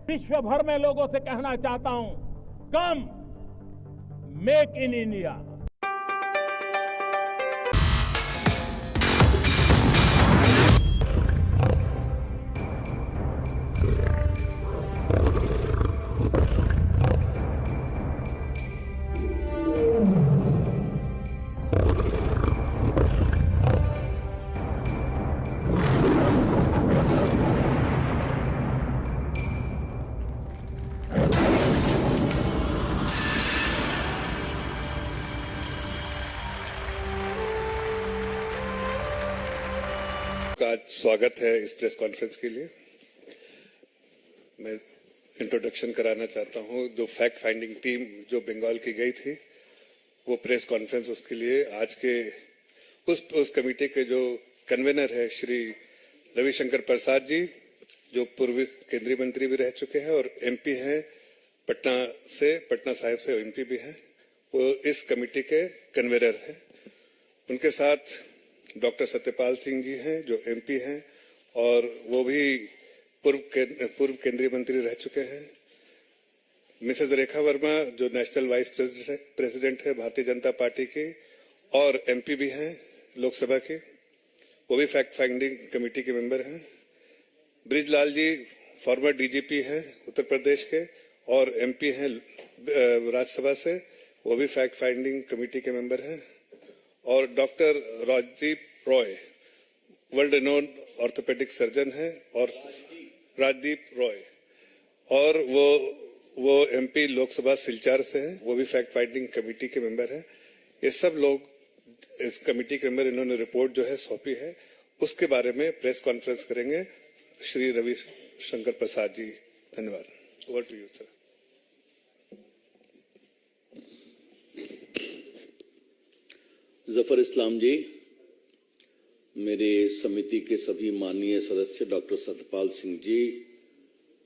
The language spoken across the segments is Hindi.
विश्व भर में लोगों से कहना चाहता हूं, कम मेक इन इंडिया। का स्वागत है इस प्रेस कॉन्फ्रेंस के लिए। मैं इंट्रोडक्शन कराना चाहता हूं। जो फैक्ट फाइंडिंग टीम जो बंगाल की गई थी, वो प्रेस कॉन्फ्रेंस, उसके लिए आज के उस कमेटी के जो कन्वीनर है श्री रविशंकर प्रसाद जी, जो पूर्व केंद्रीय मंत्री भी रह चुके हैं और एमपी हैं, पटना साहिब से एमपी भी हैं, वो इस कमेटी के कन्वीनर हैं। उनके साथ डॉक्टर सत्यपाल सिंह जी हैं जो एमपी हैं और वो भी पूर्व केंद्रीय मंत्री रह चुके हैं। मिसेज रेखा वर्मा जो नेशनल वाइस प्रेसिडेंट है भारतीय जनता पार्टी की और एमपी भी हैं लोकसभा के, वो भी फैक्ट फाइंडिंग कमेटी के मेंबर हैं। ब्रिजलाल जी फॉर्मर डीजीपी हैं उत्तर प्रदेश के और एमपी हैं राज्यसभा से, वो भी फैक्ट फाइंडिंग कमेटी के मेंबर हैं। और doctor Rajdeep Roy world renowned orthopaedic surgeon हैं और राजदीप रॉय, और वो एमपी लोकसभा सिलचर से हैं, वो भी फैक्ट फाइंडिंग कमेटी के मेंबर हैं। ये सब लोग इस कमेटी के मेंबर, इन्होंने रिपोर्ट जो है सौंपी है, उसके बारे में प्रेस कॉन्फ्रेंस करेंगे श्री रविशंकर प्रसाद जी। धन्यवाद। Over to you sir. Zafar Islam ji, मेरे समिति के सभी माननीय सदस्य, doctor Satyapal Singh ji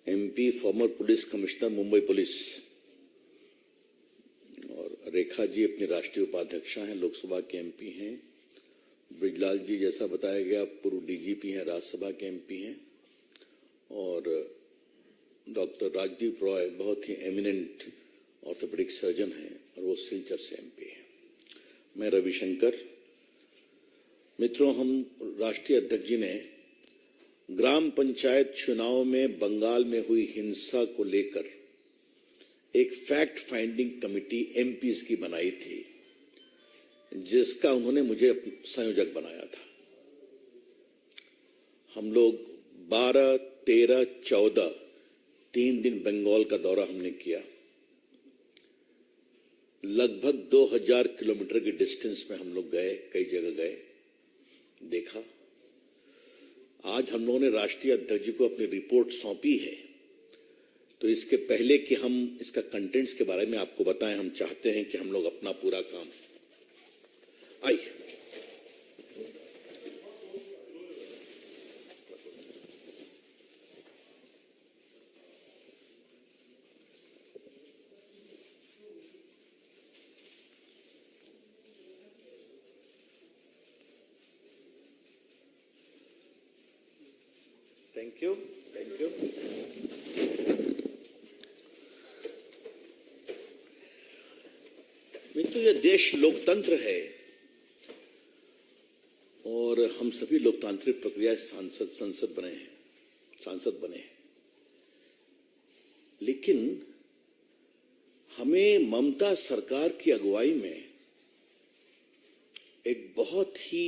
MP, former police commissioner Mumbai police, और रेखा जी अपनी राष्ट्रीय उपाध्यक्षा हैं, लोकसभा के एमपी हैं। ब्रिजलाल जी जैसा बताया गया पूर्व डीजीपी हैं, राज्यसभा के एमपी हैं। और डॉक्टर राजदीप रॉय बहुत ही एमिनेंट ऑर्थोपेडिक सर्जन हैं और वो सिलचर से एमपी हैं। मैं रविशंकर। मित्रों, हम राष्ट्रीय अध्यक्ष जी ने ग्राम पंचायत चुनाव में बंगाल में हुई हिंसा को लेकर एक फैक्ट फाइंडिंग कमेटी एमपीज की बनाई थी, जिसका उन्होंने मुझे संयोजक बनाया था। हम लोग 12, 13, 14 3 दिन बंगाल का दौरा हमने किया। लगभग 2000 किलोमीटर के डिस्टेंस में हम लोग गए, कई जगह गए, देखा। आज हम लोगों ने राष्ट्रीय अध्यक्ष जी को अपनी रिपोर्ट सौंपी है, तो इसके पहले कि हम इसका कंटेंट्स के बारे में आपको बताएं, हम चाहते हैं कि हम लोग अपना पूरा काम आइए थैंक यू। मित्रों, यह देश लोकतंत्र है और हम सभी लोकतांत्रिक प्रक्रिया से सांसद बने हैं। लेकिन हमें ममता सरकार की अगुवाई में एक बहुत ही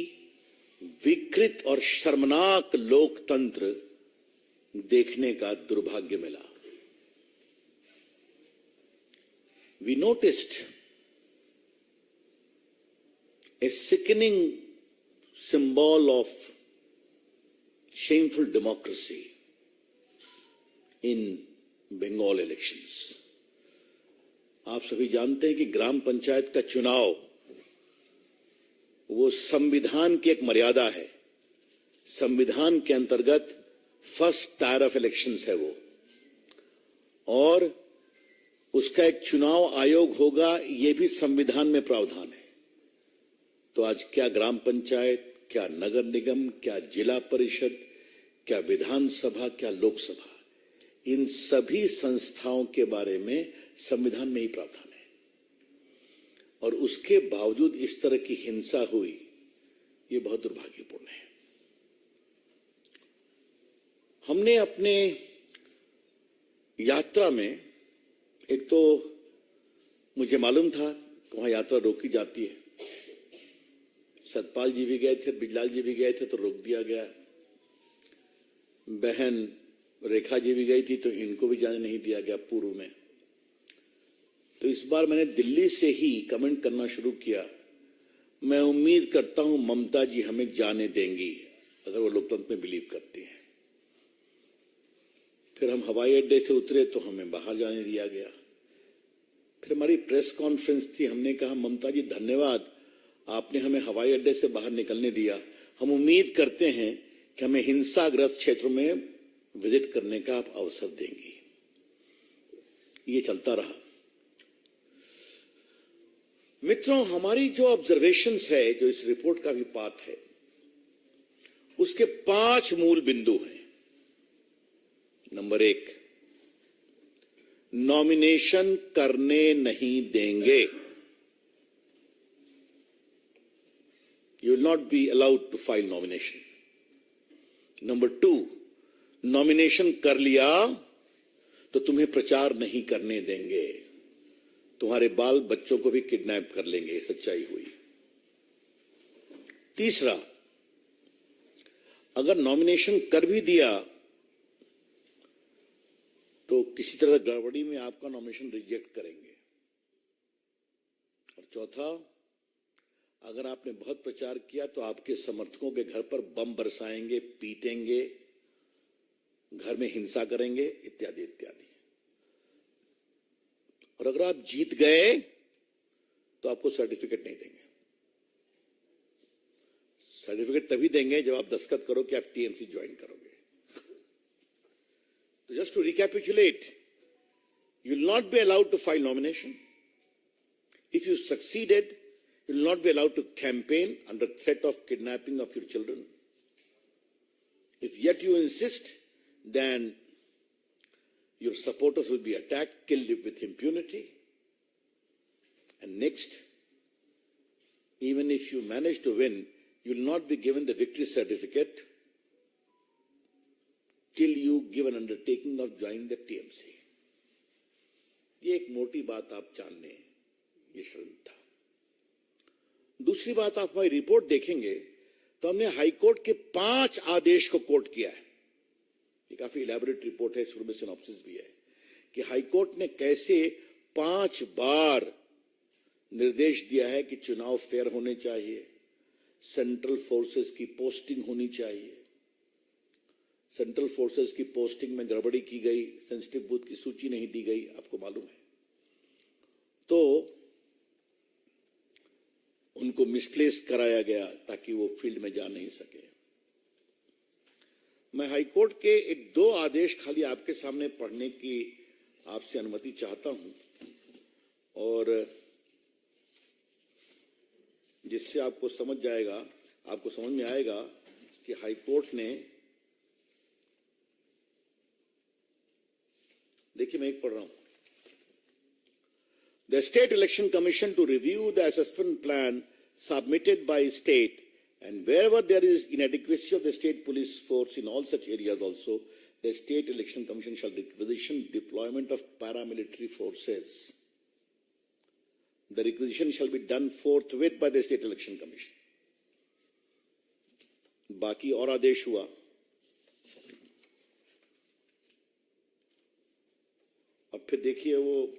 विकृत और शर्मनाक लोकतंत्र देखने का दुर्भाग्य मिला। We noticed a sickening symbol of shameful democracy in Bengal elections. आप सभी जानते हैं कि ग्राम पंचायत का चुनाव वो संविधान की एक मर्यादा है। संविधान के अंतर्गत फर्स्ट टायर ऑफ इलेक्शंस है वो, और उसका एक चुनाव आयोग होगा, ये भी संविधान में प्रावधान है। तो आज क्या ग्राम पंचायत, क्या नगर निगम, क्या जिला परिषद, क्या विधानसभा, क्या लोकसभा, इन सभी संस्थाओं के बारे में संविधान में ही प्रावधान है, और उसके बावजूद इस तरह की हिंसा हुई, ये बहुत दुर्भाग्यपूर्ण है। हमने अपने यात्रा में, एक तो मुझे मालूम था कि वहां यात्रा रोकी जाती है, सतपाल जी भी गए थे, बिजलाल जी भी गए थे तो रोक दिया गया, बहन रेखा जी भी गई थी तो इनको भी जाने नहीं दिया गया पूर्व में। तो इस बार मैंने दिल्ली से ही कमेंट करना शुरू किया, मैं उम्मीद करता हूं ममता जी हमें जाने देंगी अगर वो लोकतंत्र में बिलीव करती हैं। फिर हम हवाई अड्डे से उतरे तो हमें बाहर जाने दिया गया। फिर हमारी प्रेस कॉन्फ्रेंस थी, हमने कहा ममता जी धन्यवाद, आपने हमें हवाई अड्डे से बाहर निकलने दिया, हम उम्मीद करते हैं कि हमें हिंसाग्रस्त क्षेत्रों में विजिट करने का आप अवसर देंगी। ये चलता रहा। मित्रों, हमारी जो ऑब्जर्वेशंस है, जो इस रिपोर्ट का भी पार्ट है, उसके 5 मूल बिंदु हैं। नंबर 1, नॉमिनेशन करने नहीं देंगे। You will not be allowed to file nomination. Number 2, nomination कर लिया तो तुम्हें प्रचार नहीं करने देंगे, तुम्हारे बाल बच्चों को भी किडनैप कर लेंगे, सच्चाई हुई। तीसरा, अगर नॉमिनेशन कर भी दिया तो किसी तरह गड़बड़ी में आपका नॉमिनेशन रिजेक्ट करेंगे। और चौथा, अगर आपने बहुत प्रचार किया तो आपके समर्थकों के घर पर बम बरसाएंगे, पीटेंगे, घर में हिंसा करेंगे, इत्यादि इत्यादि। और अगर आप जीत गए तो आपको सर्टिफिकेट नहीं देंगे। सर्टिफिकेट तभी देंगे जब आप दस्तखत करो कि आप टीएमसी ज्वाइन करोगे। तो just to recapitulate, you will not be allowed to file nomination. If you succeeded, you will not be allowed to campaign under threat of kidnapping of your children. If yet you insist, then your supporters will be attacked, killed with impunity. And next, even if you manage to win, you will not be given the victory certificate till you give an undertaking of joining the TMC. ये एक मोटी बात आप जान लें, ये शर्म था। दूसरी बात, आप हमारी रिपोर्ट देखेंगे तो हमने हाईकोर्ट के 5 आदेश को कोट किया है। ये काफी इलैबोरेट रिपोर्ट है, शुरू में सिनॉप्सिस भी है कि हाईकोर्ट ने कैसे 5 बार निर्देश दिया है कि चुनाव फेयर होने चाहिए, सेंट्रल फोर्सेस की पोस्टिंग होनी चाहिए। सेंट्रल फोर्सेस की पोस्टिंग में गड़बड़ी की गई, सेंसिटिव बूथ की सूची नहीं दी गई, आपको मालूम है, तो उनको मिसप्लेस कराया गया ताकि वो फील्ड में जा नहीं सके। मैं हाईकोर्ट के 1-2 आदेश खाली आपके सामने पढ़ने की आपसे अनुमति चाहता हूं, और जिससे आपको समझ में आएगा कि हाईकोर्ट ने, देखिए मैं एक पढ़ रहा हूं। The State Election Commission to review the assessment plan submitted by state, and wherever there is inadequacy of the state police force in all such areas also, the State Election Commission shall requisition deployment of paramilitary forces. The requisition shall be done forthwith by the State Election Commission. बाकी और आदेश हुआ। अब फिर देखिए, वो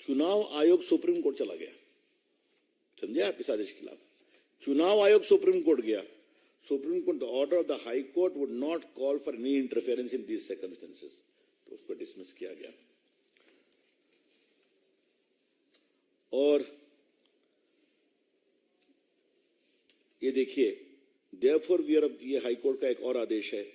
चुनाव आयोग सुप्रीम कोर्ट चला गया, समझे आप इस आदेश के खिलाफ। चुनाव आयोग सुप्रीम कोर्ट गया। Supreme court, the order of the high court would not call for any interference in these circumstances, तो उसको डिसमिस किया गया। और ये देखिए, देयरफॉर वी आर, ये हाई कोर्ट का एक और आदेश है।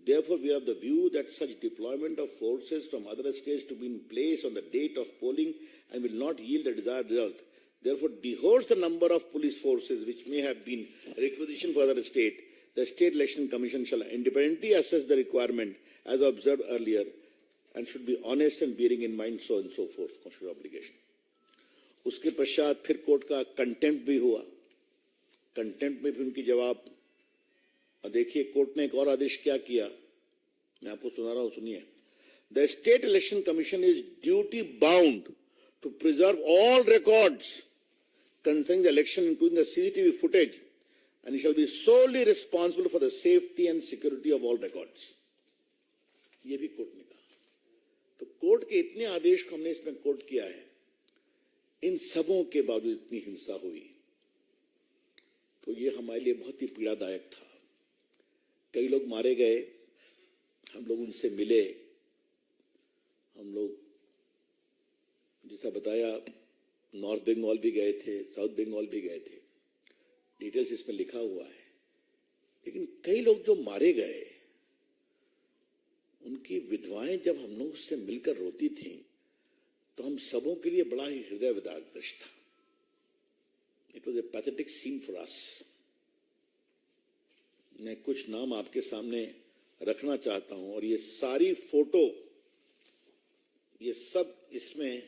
Therefore, we are of the view that such deployment of forces from other states to be in place on the date of polling and will not yield the desired result. Therefore, dehodes the number of police forces which may have been requisitioned for other state. The State Election Commission shall independently assess the requirement as observed earlier, and should be honest and bearing in mind so and so forth, constitutional obligation. उसके पश्चात फिर कोर्ट का कंटेम्प्ट भी हुआ, कंटेम्प्ट में भी उनकी जवाब। और देखिए कोर्ट ने एक और आदेश क्या किया, मैं आपको सुना रहा हूं, सुनिए। The State Election Commission is duty bound to preserve all records concerning the election, including the CCTV footage, and it shall be solely responsible for the safety and security of all records. ये भी कोर्ट ने कहा। तो कोर्ट के इतने आदेश को हमने इसमें कोट किया है, इन सबों के बावजूद इतनी हिंसा हुई, तो ये हमारे लिए बहुत ही पीड़ादायक था। कई लोग मारे गए, हम लोग उनसे मिले, हम लोग जैसा बताया नॉर्थ बंगाल भी गए थे, साउथ बंगाल भी गए थे, डिटेल्स इसमें लिखा हुआ है। लेकिन कई लोग जो मारे गए, उनकी विधवाएं जब हम लोग उससे मिलकर रोती थीं, तो हम सबों के लिए बड़ा ही हृदय विदारक दृश्य था। It was a pathetic scene for us. मैं कुछ नाम आपके सामने रखना चाहता हूं, और ये सारी फोटो, ये सब इसमें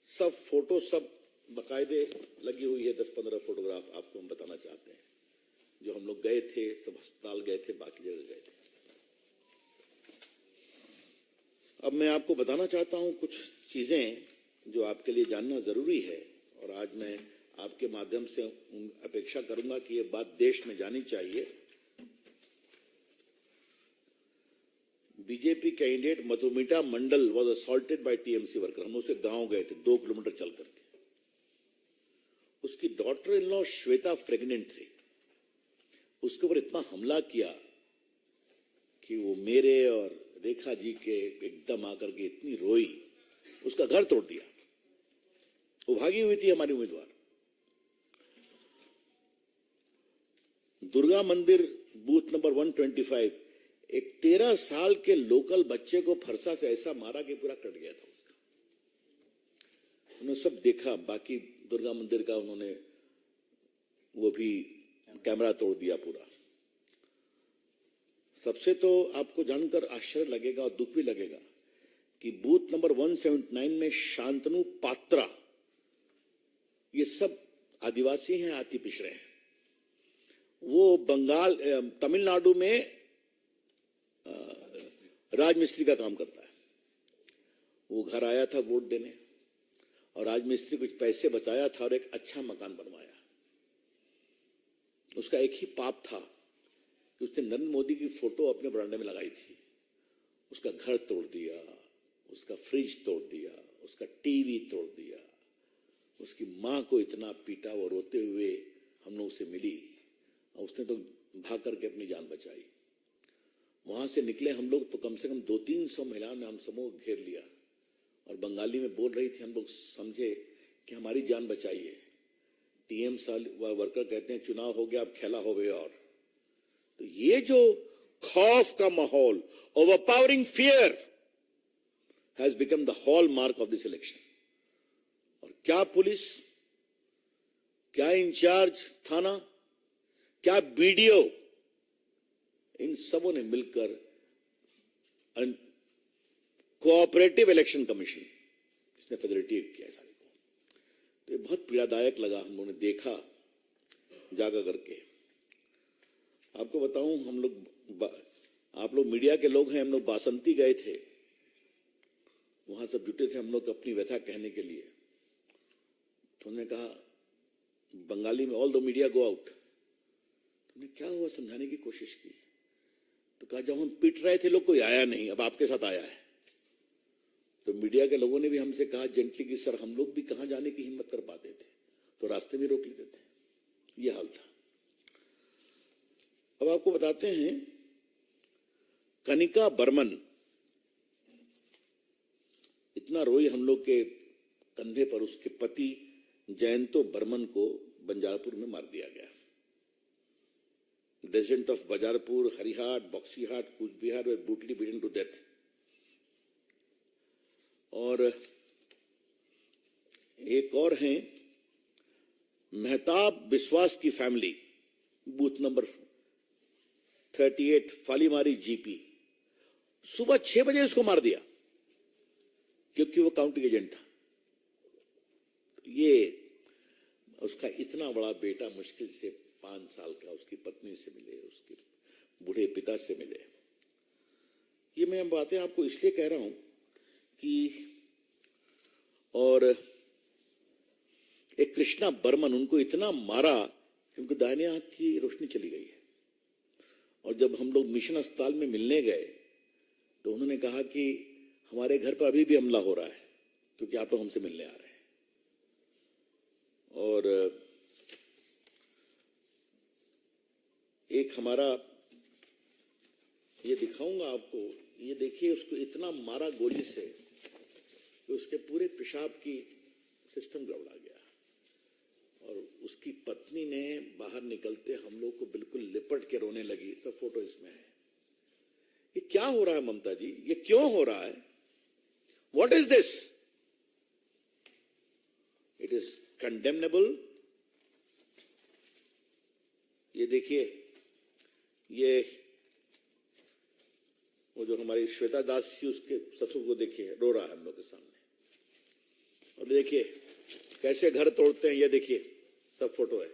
सब फोटो सब बकायदे लगी हुई है। 10-15 फोटोग्राफ आपको हम बताना चाहते हैं, जो हम लोग गए थे, सब अस्पताल गए थे, बाकी जगह गए थे। अब मैं आपको बताना चाहता हूं कुछ चीजें जो आपके लिए जानना जरूरी है, और आज मैं आपके माध्यम से अपेक्षा करूंगा कि ये बात देश में जानी चाहिए। BJP candidate Madhumita Mandal was assaulted by TMC worker. हम उसके गांव गए थे 2 किलोमीटर चल करके। उसकी daughter in law Shweta pregnant थी। उसके ऊपर इतना हमला किया कि वो मेरे और रेखा जी के एकदम आकर के इतनी रोई, उसका घर तोड़ दिया। वो भागी हुई थी हमारी उम्मीदवार। दुर्गा मंदिर बूथ नंबर 125, एक 13 साल के लोकल बच्चे को फरसा से ऐसा मारा कि पूरा कट गया था उसका। उन्होंने सब देखा, बाकी दुर्गा मंदिर का उन्होंने वो भी कैमरा तोड़ दिया पूरा। सबसे तो आपको जानकर आश्चर्य लगेगा और दुख भी लगेगा कि बूथ नंबर 179 में शांतनु पात्रा, ये सब आदिवासी हैं, अति पिछड़े हैं। वो बंगाल तमिलनाडु में राजमिस्त्री का काम करता है। वो घर आया था वोट देने, और राजमिस्त्री कुछ पैसे बचाया था और एक अच्छा मकान बनवाया। उसका एक ही पाप था कि उसने नरेंद्र मोदी की फोटो अपने बरामदे में लगाई थी। उसका घर तोड़ दिया, उसका फ्रिज तोड़ दिया, उसका टीवी तोड़ दिया। उसकी मां को इतना पीटा, वो रोते हुए हम लोग उसे मिली, और उसने तो भाग करके अपनी जान बचाई। वहां से निकले हम लोग तो कम से कम 200-300 महिलाओं ने हम समूह घेर लिया, और बंगाली में बोल रही थी। हम लोग समझे कि हमारी जान बचाइए। टीएम वर्कर कहते हैं चुनाव हो गया, अब खेला हो गया। और तो ये जो खौफ का माहौल, overpowering fear, has become the hallmark of this election. और क्या पुलिस, क्या इंचार्ज थाना, क्या बीडीओ, इन सबों ने मिलकर कोऑपरेटिव इलेक्शन कमीशन, इसने फैसिलिटेट किया सारे को। तो ये बहुत पीड़ादायक लगा, हम लोगों ने देखा जागा करके। आपको बताऊं, हम लोग, आप लोग मीडिया के लोग हैं, हम लोग बासंती गए थे, वहां सब जुटे थे हम लोग अपनी व्यथा कहने के लिए। तो उन्होंने कहा बंगाली में, all the media go out. तुमने क्या हुआ समझाने की कोशिश की, तो कहा जब हम पिट रहे थे लोग कोई आया नहीं, अब आपके साथ आया है। तो मीडिया के लोगों ने भी हमसे कहा जेंटली कि सर हम लोग भी कहां जाने की हिम्मत कर पाते थे, तो रास्ते में रोक लेते थे। यह हाल था। अब आपको बताते हैं, कनिका बर्मन इतना रोई हम लोग के कंधे पर। उसके पति जयंतो बर्मन को बंजारपुर में मार दिया गया। Resident of Bajarpur, Harihat, Baksihat, Cooch Behar were brutally beaten to death. और एक और हैं मेहताब विश्वास की family, booth number 38 Falimari GP. सुबह 6 बजे उसको मार दिया क्योंकि वो काउंटिंग एजेंट था। ये उसका इतना बड़ा बेटा मुश्किल से 5 साल का उसकी पत्नी से मिले, उसके बूढ़े पिता से मिले। ये मैं बातें आपको इसलिए कह रहा हूं कि, और एक कृष्णा बर्मन, उनको इतना मारा कि उनको दाहिने आंख की रोशनी चली गई है। और जब हम लोग मिशन अस्पताल में मिलने गए तो उन्होंने कहा कि हमारे घर पर अभी भी हमला हो रहा है क्योंकि आप लोग हमसे मिलने आ रहे हैं। और एक हमारा, ये दिखाऊंगा आपको, ये देखिए, उसको इतना मारा गोली से कि उसके पूरे पेशाब की सिस्टम गड़बड़ा गया। और उसकी पत्नी ने बाहर निकलते हम लोग को बिल्कुल लिपट के रोने लगी। सब फोटो इसमें है। ये क्या हो रहा है ममता जी? ये क्यों हो रहा है? What is this? It is condemnable. ये देखिए, ये वो जो हमारी श्वेता दास थी, उसके ससुर को देखिए, रो रहा है हम लोग के सामने। और देखिए कैसे घर तोड़ते हैं। ये देखिए, सब फोटो है,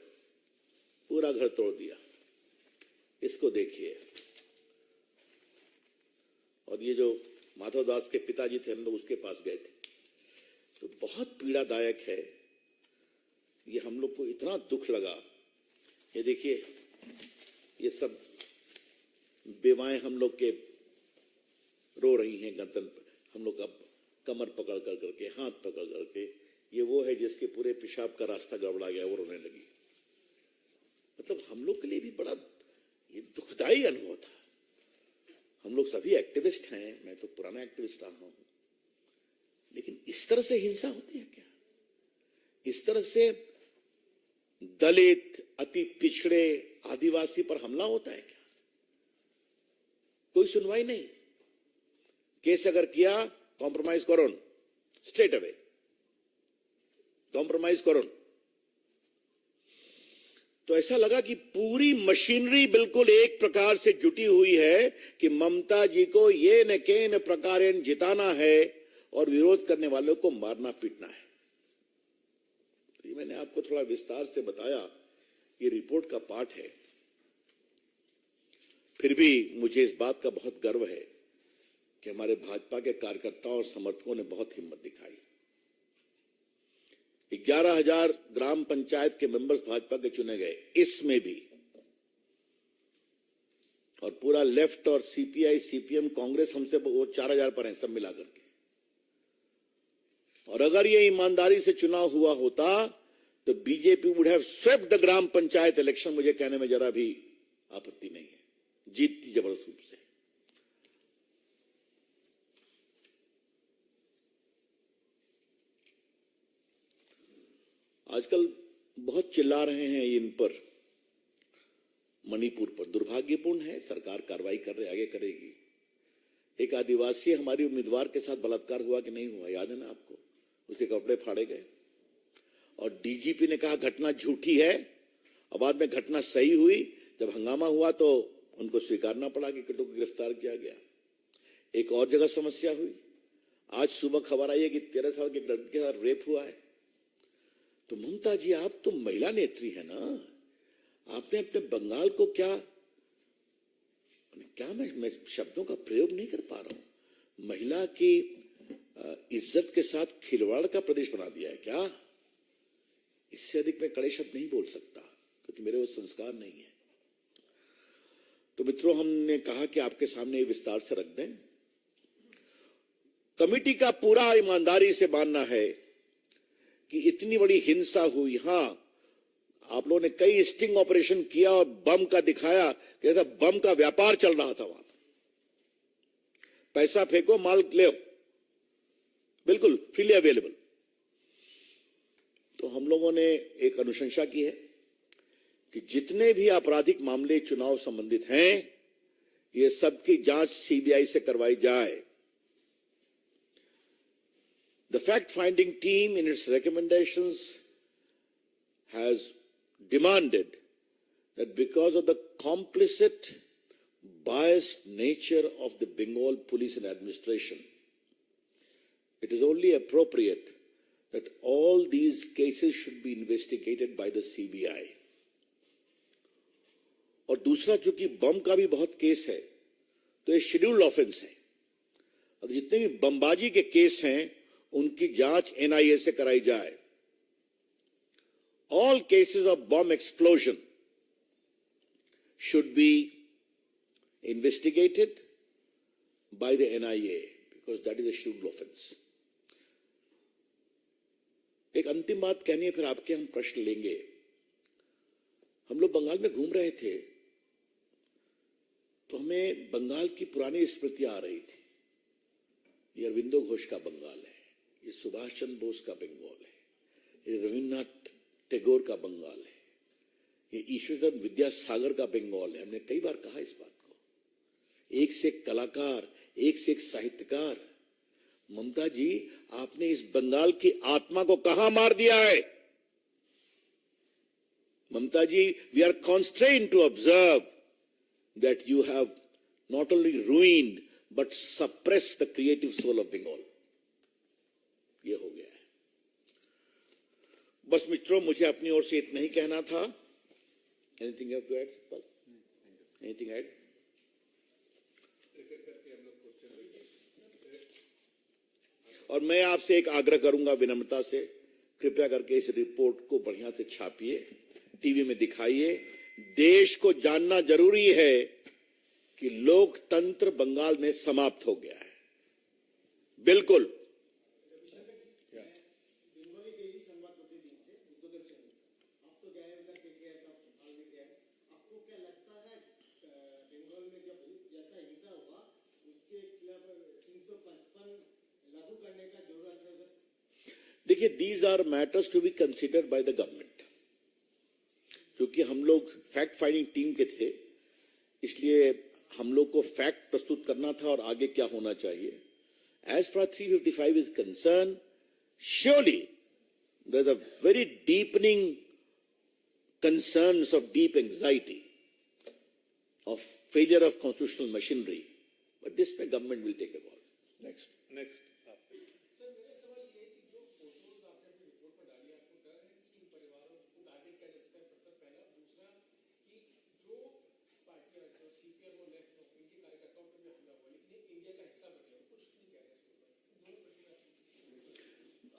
पूरा घर तोड़ दिया। इसको देखिए। और ये जो माधव दास के पिताजी थे, हम लोग उसके पास गए थे, तो बहुत पीड़ादायक है। ये हम लोग को इतना दुख लगा। ये देखिए, ये सब बेवाएं हम लोग के रो रही हैं गणतंत्र, हम लोग का कमर पकड़ कर करके, हाथ पकड़ करके। ये वो है जिसके पूरे पेशाब का रास्ता गड़बड़ा गया, वो रोने लगी। मतलब हम लोग के लिए भी बड़ा ये दुखदाई अनुभव था। हम लोग सभी एक्टिविस्ट हैं, मैं तो पुराना एक्टिविस्ट रहा हूं, लेकिन इस तरह से हिंसा होती है क्या? इस तरह से दलित, अति पिछड़े, आदिवासी पर हमला होता है क्या? कोई सुनवाई नहीं। केस अगर किया, कॉम्प्रोमाइज करो, स्ट्रेट अवे कॉम्प्रोमाइज करो। तो ऐसा लगा कि पूरी मशीनरी बिल्कुल एक प्रकार से जुटी हुई है कि ममता जी को ये न के न प्रकारेण जिताना है और विरोध करने वालों को मारना पीटना है। तो ये मैंने आपको थोड़ा विस्तार से बताया, ये रिपोर्ट का पार्ट है। फिर भी मुझे इस बात का बहुत गर्व है कि हमारे भाजपा के कार्यकर्ताओं और समर्थकों ने बहुत हिम्मत दिखाई। 11,000 ग्राम पंचायत के मेंबर्स भाजपा के चुने गए, इसमें भी, और पूरा लेफ्ट और सीपीआई, सीपीएम, कांग्रेस हमसे वो 4,000 पर हैं सब मिलाकर के। और अगर ये ईमानदारी से चुनाव हुआ होता तो BJP would have swept the gram panchayat election. मुझे कहने में जरा भी आपत्ति नहीं है, जीतती जबरदस्त रूप से। आजकल बहुत चिल्ला रहे हैं इन पर, मणिपुर पर। दुर्भाग्यपूर्ण है, सरकार कार्रवाई कर रही, आगे करेगी। एक आदिवासी हमारी उम्मीदवार के साथ बलात्कार हुआ कि नहीं हुआ, याद है ना आपको? उसके कपड़े फाड़े गए और डीजीपी ने कहा घटना झूठी है, और बाद में घटना सही हुई। जब हंगामा हुआ तो उनको स्वीकारना पड़ा कि किटो को गिरफ्तार किया गया। एक और जगह समस्या हुई। आज सुबह खबर आई है कि 13 साल के लड़के के साथ रेप हुआ है। तो ममता जी, आप तो महिला नेत्री है ना, आपने अपने बंगाल को क्या मैं शब्दों का प्रयोग नहीं कर पा रहा हूं, महिला की इज्जत के साथ खिलवाड़ का प्रदेश बना दिया है क्या? इससे अधिक मैं कड़े शब्द नहीं बोल सकता क्योंकि मेरे वो संस्कार नहीं है। तो मित्रों, हमने कहा कि आपके सामने विस्तार से रख दें। कमेटी का पूरा ईमानदारी से मानना है कि इतनी बड़ी हिंसा हुई। हां, आप लोगों ने कई स्टिंग ऑपरेशन किया और बम का दिखाया कि ऐसा बम का व्यापार चल रहा था वहां। पैसा फेंको, माल ले, बिल्कुल फ्रीली अवेलेबल। तो हम लोगों ने एक अनुशंसा की है कि जितने भी आपराधिक मामले चुनाव संबंधित हैं, ये सबकी जांच सीबीआई से करवाई जाए। The fact-finding team, in its recommendations, has demanded that because of the complicit biased nature of the Bengal police and administration, it is only appropriate that all these cases should be investigated by the CBI. और दूसरा, चूंकि बम का भी बहुत केस है, तो ये शेड्यूल्ड ऑफेंस है। अब जितने भी बमबाजी के केस हैं, उनकी जांच NIA से कराई जाए। All cases of bomb explosion should be investigated by the NIA because that is a scheduled offense. एक अंतिम बात कहनी है, फिर आपके हम प्रश्न लेंगे। हम लोग बंगाल में घूम रहे थे, तो हमें बंगाल की पुरानी स्मृतियां आ रही थी। ये अरविंदो घोष का बंगाल है, ये सुभाष चंद्र बोस का बंगाल है, ये रविन्द्रनाथ टैगोर का बंगाल है, ये ईश्वरचंद्र विद्यासागर का बंगाल है। हमने कई बार कहा इस बात को। एक से एक कलाकार, एक से एक साहित्यकार। ममता जी, आपने इस बंगाल की आत्मा को कहां मार दिया है? Mamata ji, we are constrained to observe that you have not only ruined but suppressed the creative soul of Bengal. ये हो गया है। बस मित्रों, मुझे अपनी ओर से इतना ही कहना था। Anything you have to add? Anything add? और मैं आपसे एक आग्रह करूंगा विनम्रता से, कृपया करके इस रिपोर्ट को बढ़िया से छापिए, टीवी में दिखाइए। देश को जानना जरूरी है कि लोकतंत्र बंगाल में समाप्त हो गया है। बिल्कुल। देखिए, these are matters to be considered by the government. क्योंकि हम लोग फैक्ट फाइंडिंग टीम के थे, इसलिए हम लोग को फैक्ट प्रस्तुत करना था और आगे क्या होना चाहिए। As far as 355 is concerned, surely there is a very deepening concerns of deep anxiety of failure of constitutional machinery, but this way government will take a ball. Next.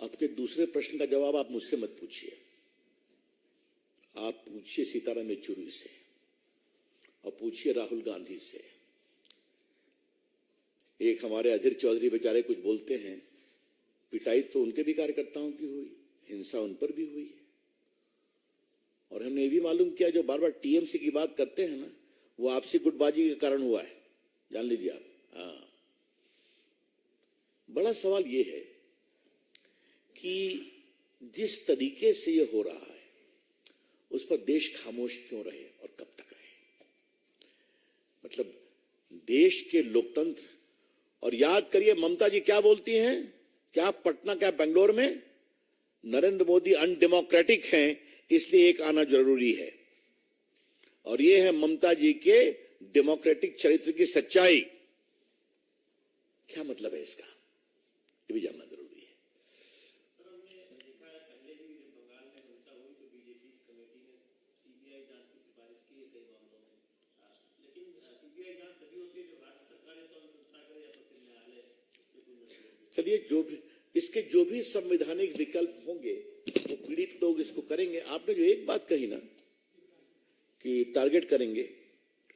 आपके दूसरे प्रश्न का जवाब आप मुझसे मत पूछिए, आप पूछिए सीताराम येचुरी से और पूछिए राहुल गांधी से। एक हमारे अधीर चौधरी बेचारे कुछ बोलते हैं, पिटाई तो उनके भी कार्यकर्ताओं की हुई, हिंसा उन पर भी हुई है। और हमने ये भी मालूम किया, जो बार बार टीएमसी की बात करते हैं ना, वो आपसी गुटबाजी के कारण हुआ है, जान लीजिए आप। हाँ, बड़ा सवाल ये है कि जिस तरीके से ये हो रहा है, उस पर देश खामोश क्यों रहे और कब तक रहे? मतलब देश के लोकतंत्र, और याद करिए ममता जी क्या बोलती हैं, क्या पटना क्या बेंगलोर में नरेंद्र मोदी अनडेमोक्रेटिक हैं, इसलिए एक आना जरूरी है। और ये है ममता जी के डेमोक्रेटिक चरित्र की सच्चाई। क्या मतलब है इसका, ये भी जानना जरूरी है। चलिए, इसके जो भी संवैधानिक विकल्प होंगे वो पीड़ित लोग इसको करेंगे। आपने जो एक बात कही ना कि टारगेट करेंगे,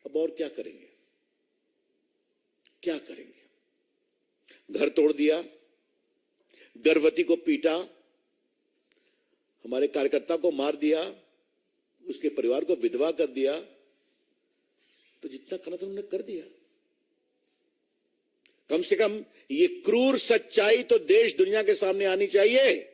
अब और क्या करेंगे? क्या करेंगे? घर तोड़ दिया, गर्भवती को पीटा, हमारे कार्यकर्ता को मार दिया, उसके परिवार को विधवा कर दिया, तो जितना करना था उन्होंने कर दिया। कम से कम ये क्रूर सच्चाई तो देश दुनिया के सामने आनी चाहिए।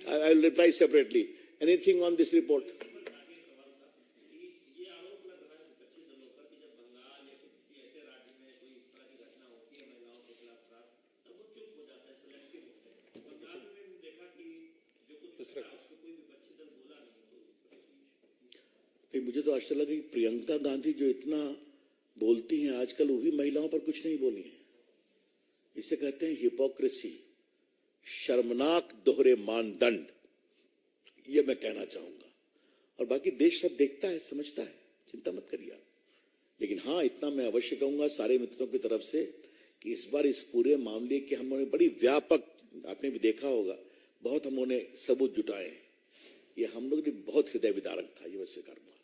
I will reply separately. Anything on this report? नहीं, मुझे तो आश्चर्य लगा कि प्रियंका गांधी जो इतना बोलती हैं आजकल, वो भी महिलाओं पर कुछ नहीं बोली है। इसे कहते हैं हिपोक्रेसी, शर्मनाक दोहरे मानदंड, ये मैं कहना चाहूंगा। और बाकी देश सब देखता है, समझता है, चिंता मत करिए आप। लेकिन हाँ, इतना मैं अवश्य कहूंगा सारे मित्रों की तरफ से कि इस बार इस पूरे मामले की हमने बड़ी व्यापक, आपने भी देखा होगा, बहुत हमने सबूत जुटाए हैं। ये हम लोग ने बहुत हृदय विदारक था, ये मैं स्वीकार करूंगा।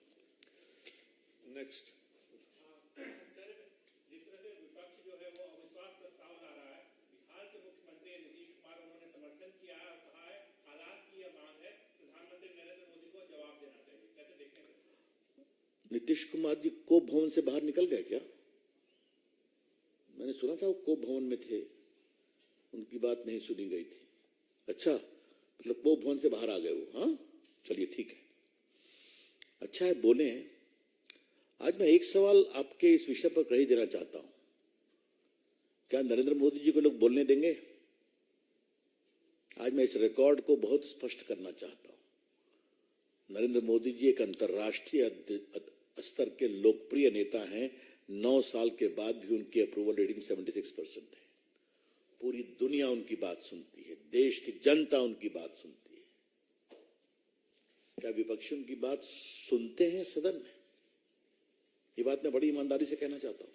नेक्स्ट सर, जिस तरह से विपक्ष जो है वो अविश्वास प्रस्ताव ला रहा है, बिहार के मुख्यमंत्री नीतीश कुमार उन्होंने समर्थन किया है और कहा है हालात की यह मांग है, प्रधानमंत्री नरेंद्र मोदी को जवाब देना चाहिए। कैसे देखते हैं? नीतीश कुमार जी कोप भवन से बाहर निकल गए क्या? मैंने सुना था वो कोप भवन में थे, उनकी बात नहीं सुनी गई थी। अच्छा, मतलब कोप भवन से बाहर आ गए वो? हाँ, चलिए ठीक है, अच्छा है, बोले हैं। आज मैं एक सवाल आपके इस विषय पर कह ही देना चाहता हूं, क्या नरेंद्र मोदी जी को लोग बोलने देंगे? आज मैं इस रिकॉर्ड को बहुत स्पष्ट करना चाहता हूं। नरेंद्र मोदी जी एक अंतर्राष्ट्रीय स्तर के लोकप्रिय नेता हैं। 9 साल के बाद भी उनकी अप्रूवल रेटिंग 76% है। पूरी दुनिया उनकी बात सुनती है, देश की जनता उनकी बात सुनती है। क्या विपक्षी उनकी बात सुनते हैं सदन में? ये बात मैं बड़ी ईमानदारी से कहना चाहता हूं।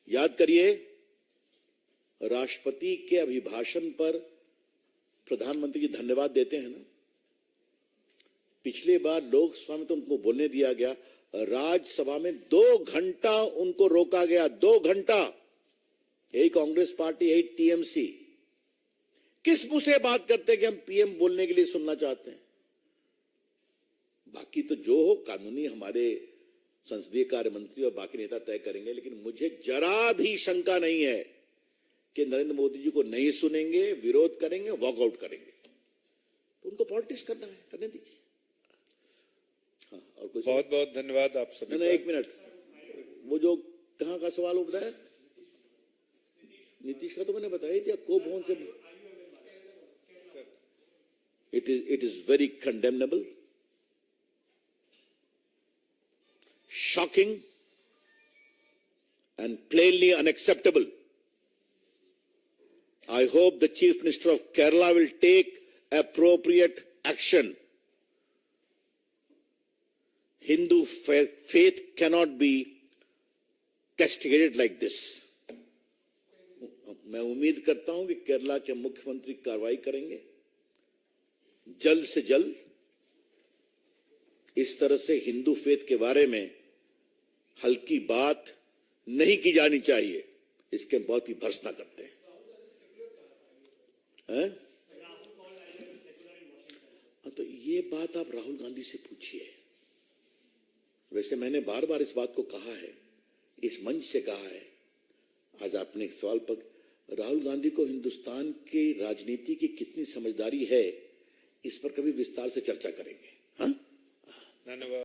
याद करिए, राष्ट्रपति के अभिभाषण पर प्रधानमंत्री जी धन्यवाद देते हैं ना। पिछले बार लोकसभा में तो उनको बोलने दिया गया, राज्यसभा में 2 घंटा उनको रोका गया, 2 घंटा। यही कांग्रेस पार्टी, यही टीएमसी किस मुंह से बात करते हैं कि हम पीएम बोलने के लिए सुनना चाहते हैं? बाकी तो जो हो कानूनी हमारे संसदीय कार्य मंत्री और बाकी नेता तय करेंगे, लेकिन मुझे जरा भी शंका नहीं है कि नरेंद्र मोदी जी को नहीं सुनेंगे, विरोध करेंगे, वॉकआउट करेंगे। तो उनको पॉलिटिक्स करना है, करने दीजिए। हाँ, और कुछ? बहुत बहुत धन्यवाद आप सभी नहीं, 1 मिनट, वो जो कहाँ का सवाल हो बताया? नीतीश का तो मैंने बताया ही था, कोप भवन से। It is very condemnable, shocking and plainly unacceptable. I hope the Chief Minister of Kerala will take appropriate action. Hindu faith cannot be castigated like this. मैं उम्मीद करता हूं कि केरला के मुख्यमंत्री कार्रवाई करेंगे जल्द से जल्द। इस तरह से हिंदू फेथ के बारे में हल्की बात नहीं की जानी चाहिए, इसके बहुत ही भर्त्सना करते हैं। हाँ, तो ये बात आप राहुल गांधी से पूछिए। वैसे मैंने बार बार इस बात को कहा है, इस मंच से कहा है। आज आपने एक सवाल पर, राहुल गांधी को हिंदुस्तान की राजनीति की कितनी समझदारी है, इस पर कभी विस्तार से चर्चा करेंगे। हाँ, धन्यवाद।